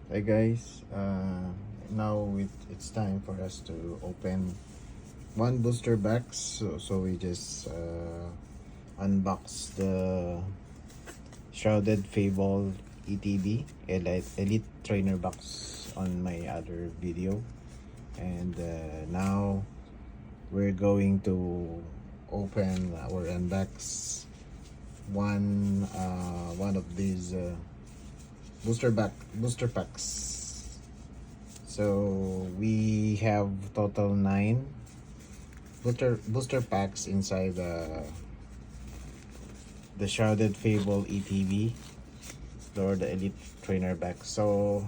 Hi guys, now it's time for us to open one booster box. So we just unbox the Shrouded Fable ETB Elite Trainer box on my other video, and now we're going to open or unbox one of these booster packs. So we have total 9 booster packs inside the Shrouded Fable ETV or the Elite Trainer pack. So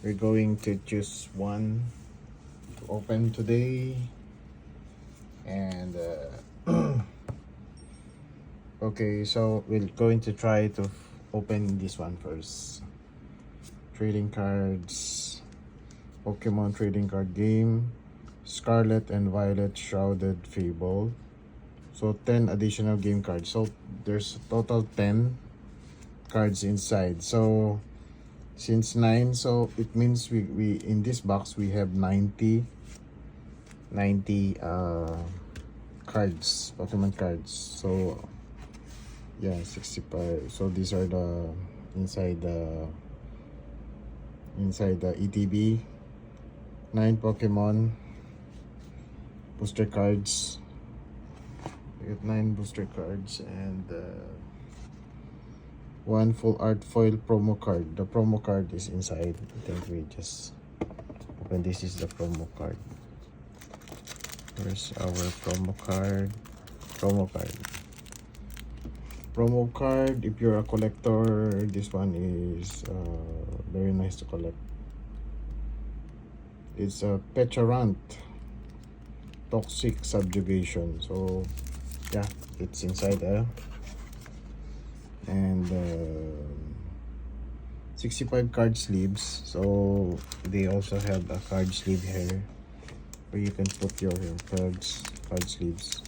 we're going to choose one to open today, and okay, so we're going to try to open this one first. Trading cards, Pokemon trading card game, Scarlet and Violet Shrouded Fable. So 10 additional game cards. So there's total 10 cards inside. So since 9, so it means we in this box we have 90 cards, Pokemon cards. So yeah, 65. So these are the inside the ETB. 9 Pokemon booster cards. We got 9 booster cards and 1 full art foil promo card. The promo card is inside. I think we just open. This is the promo card. Where's our promo card? Promo card, if you're a collector, this one is very nice to collect. It's a Petarant Toxic Subjugation. So yeah, it's inside there. And 65 card sleeves. So they also have a card sleeve here where you can put your card sleeves.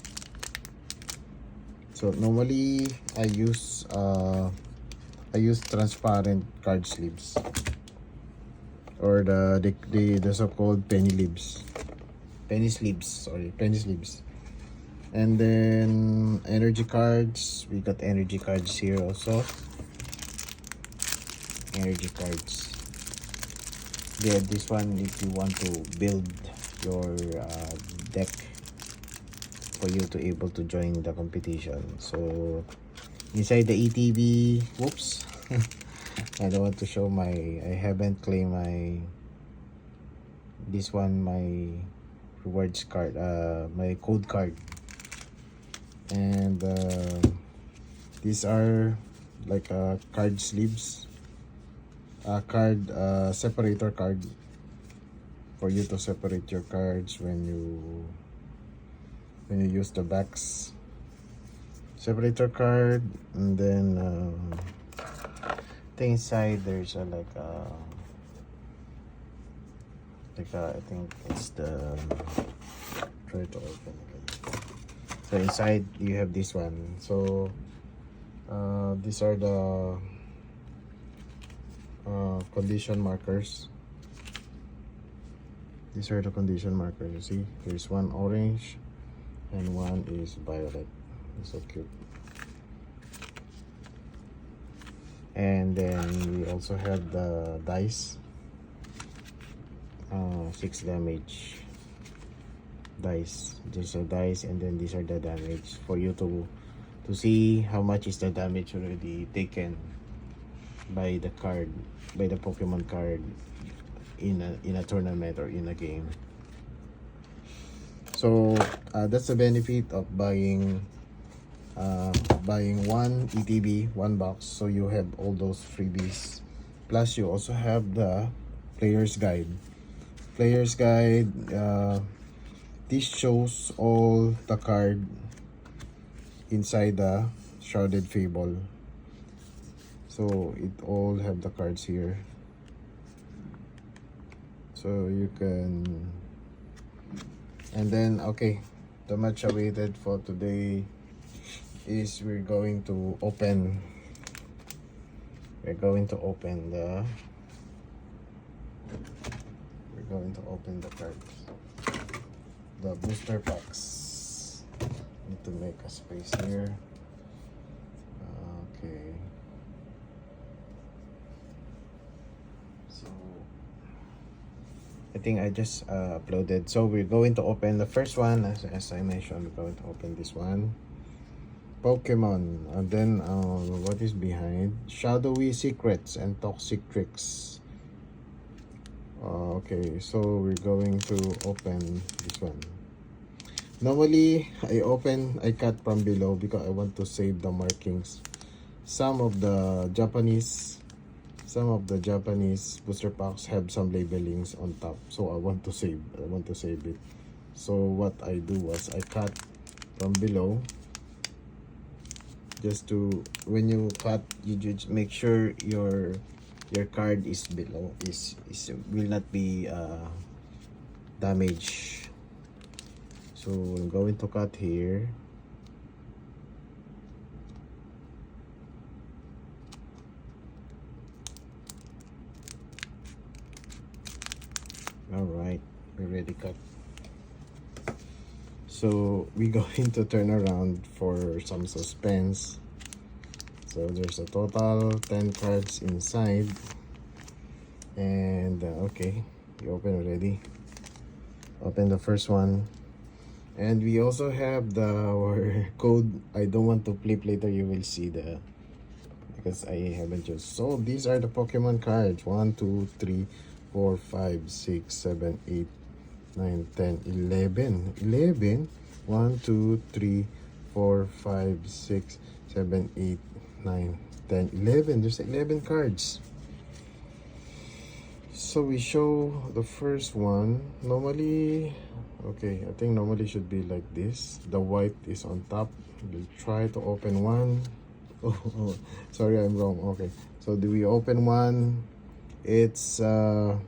So normally I use transparent card sleeves, or the so-called penny sleeves. And then energy cards. We got energy cards here also. Energy cards. Yeah, this one if you want to build your deck for you to able to join the competition. So inside the ETB, whoops, I don't want to show I haven't claimed my rewards card, my code card. And these are like card sleeves, card separator card for you to separate your cards when you use the backs. Separator card. And then the inside there's a I think it's the, try to open it. So inside you have this one. So these are the condition markers. These are the condition markers. You see, there's one orange and one is violet. It's so cute. And then we also have the dice, 6 damage dice. These are dice, and then these are the damage for you to see how much is the damage already taken by the Pokemon card in a tournament or in a game. So that's the benefit of buying one ETB, one box. So you have all those freebies, plus you also have the player's guide. This shows all the card inside the Shrouded Fable. So it all have the cards here, so you can. And then okay, the much awaited for today is we're going to open the going to open the cards. The booster packs. Need to make a space here. Okay. So I think I just uploaded. So we're going to open the first one. As I mentioned, we're going to open this one. Pokemon. And then what is behind? Shadowy secrets and toxic tricks. Okay, so we're going to open this one. Normally, I cut from below because I want to save the markings. Some of the Japanese booster packs have some labelings on top, so I want to save it. So what I do was I cut from below, just to, when you cut, you just make sure your card is below, will not be damaged. So I'm going to cut here. All right, we already cut. So we're going to turn around for some suspense. So there's a total 10 cards inside. And okay, you open already. Open the first one. And we also have our code. I don't want to flip later, you will see because I haven't used. So these are the Pokemon cards. 1, 2, 3, 4, 5, 6, 7, 8, 9, 10, 11. 11. 1, 2, 3, 4, 5, 6, 7, 8, 9, 10, 11. There's 11 cards. So we show the first one. Normally, okay, I think normally should be like this. The white is on top. We'll try to open one. Oh, sorry, I'm wrong. Okay, so do we open one? It's Absol.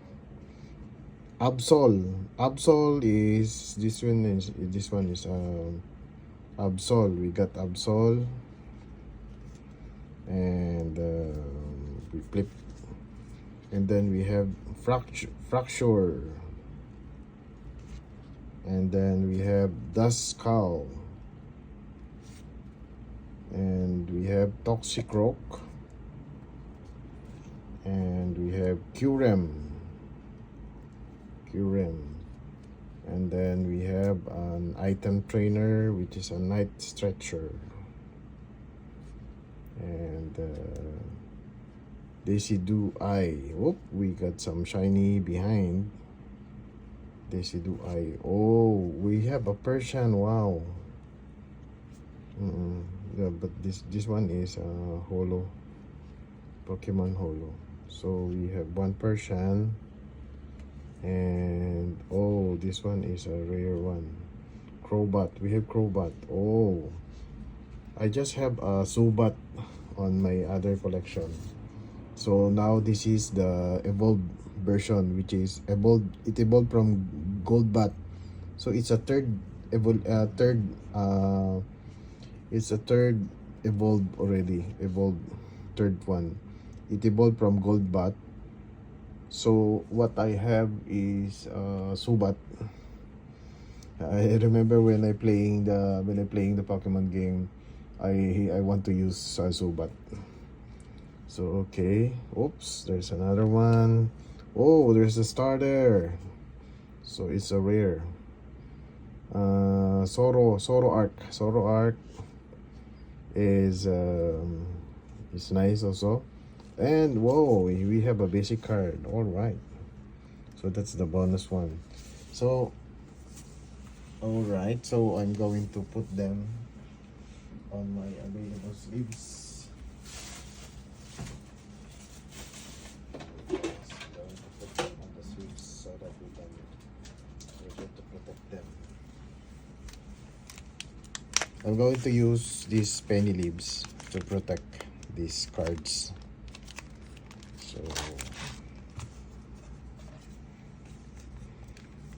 Absol is this one. Is Absol. We got Absol, and we flip, and then we have Fracture, and then we have Duskull, and we have Toxic Rock, and we have Curem, and then we have an item trainer, which is a Night Stretcher, and Decidu Eye. Whoop, we got some shiny behind. Decidu Eye. Oh, we have a Persian. Wow. Yeah, but this one is holo, Pokemon holo. So we have one Persian, and oh, this one is a rare one. Crobat. We have Crobat. Oh, I just have a Zubat on my other collection. So now this is the evolved version, which is evolved. It evolved from Goldbat, so it's a it's a third evolved already. Evolved third one. It evolved from Goldbat. So what I have is Zubat. I remember when I playing the Pokemon game, I want to use Zubat. So okay, oops, there's another one. Oh, there's a starter. So it's a rare. Soro Arc is nice also. And whoa, we have a basic card. All right, so that's the bonus one. So all right, so I'm going to put them on my available sleeves. I'm going to use these penny leaves to protect these cards. So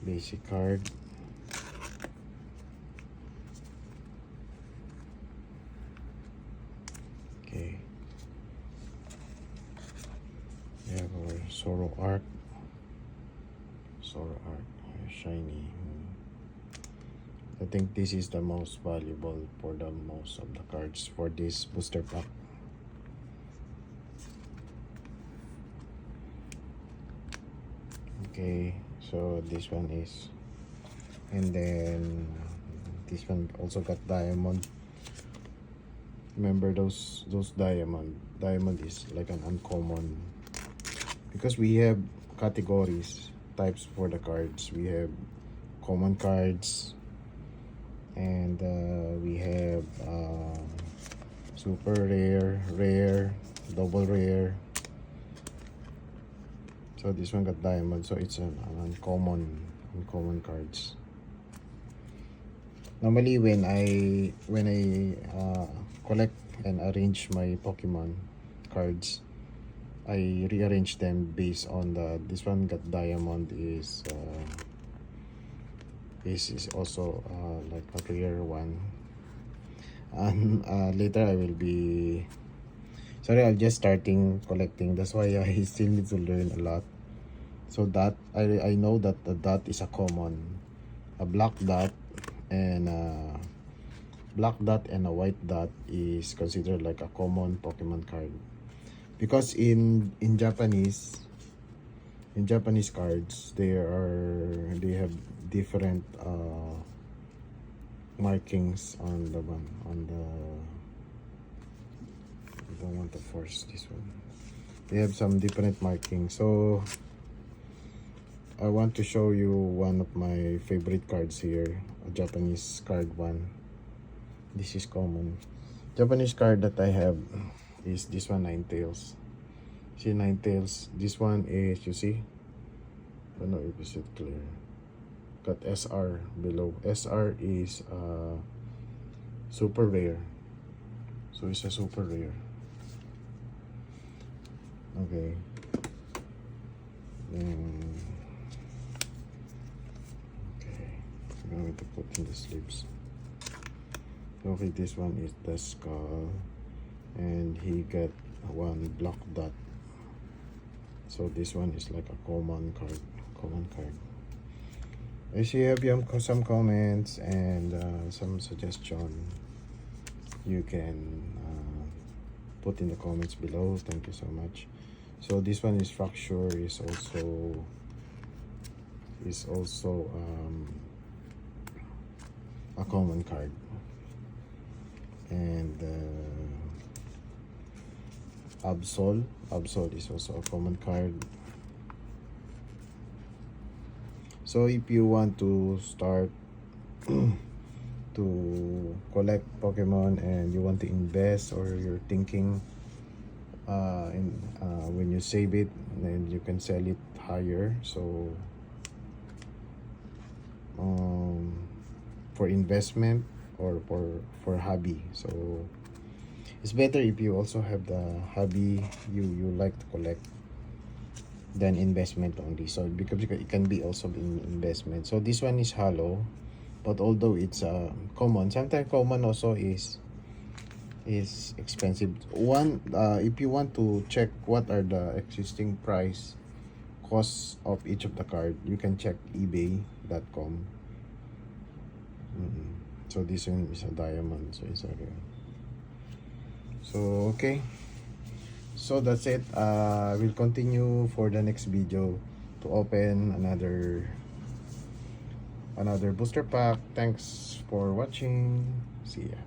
basic card. Okay. We have our Soro Sword Art, shiny. I think this is the most valuable for the most of the cards for this booster pack. Okay, so this one is, and then this one also got diamond. Remember those diamond is like an uncommon, because we have categories, types for the cards. We have common cards, and we have super rare, rare, double rare. So this one got diamond, so it's an uncommon cards. Normally when I collect and arrange my Pokemon cards, I rearrange them based on this one got diamond is also like a rare one, and later I will be, sorry, I'm just starting collecting, that's why I still need to learn a lot. So that I know that the dot is a common, a black dot and a white dot is considered like a common Pokemon card, because in Japanese cards they have different markings on the I don't want to force this one. They have some different markings. So I want to show you one of my favorite cards here, a Japanese card one. This is common. Japanese card that I have is this one, Ninetales. See Ninetales? This one is, you see? I don't know if it's clear. Got SR below. SR is super rare. So it's a super rare. Okay. Okay. I'm going to put in the sleeves. Okay, this one is the skull, and he got one black dot. So this one is like a common card. I see you have some comments and some suggestion. You can put in the comments below. Thank you so much. So this one is fracture, is also a common card, and Absol is also a common card. So if you want to start to collect Pokemon and you want to invest, or you're thinking when you save it, then you can sell it higher. So for investment or for hobby, so it's better if you also have the hobby you like to collect than investment only. So because it can be also in investment. So this one is hollow, but although it's common, sometimes common also is expensive. One, if you want to check what are the existing costs of each of the card, you can check ebay.com. So this one is a diamond, so it's a rare. So okay, so that's it. We'll continue for the next video to open another booster pack. Thanks for watching. See ya.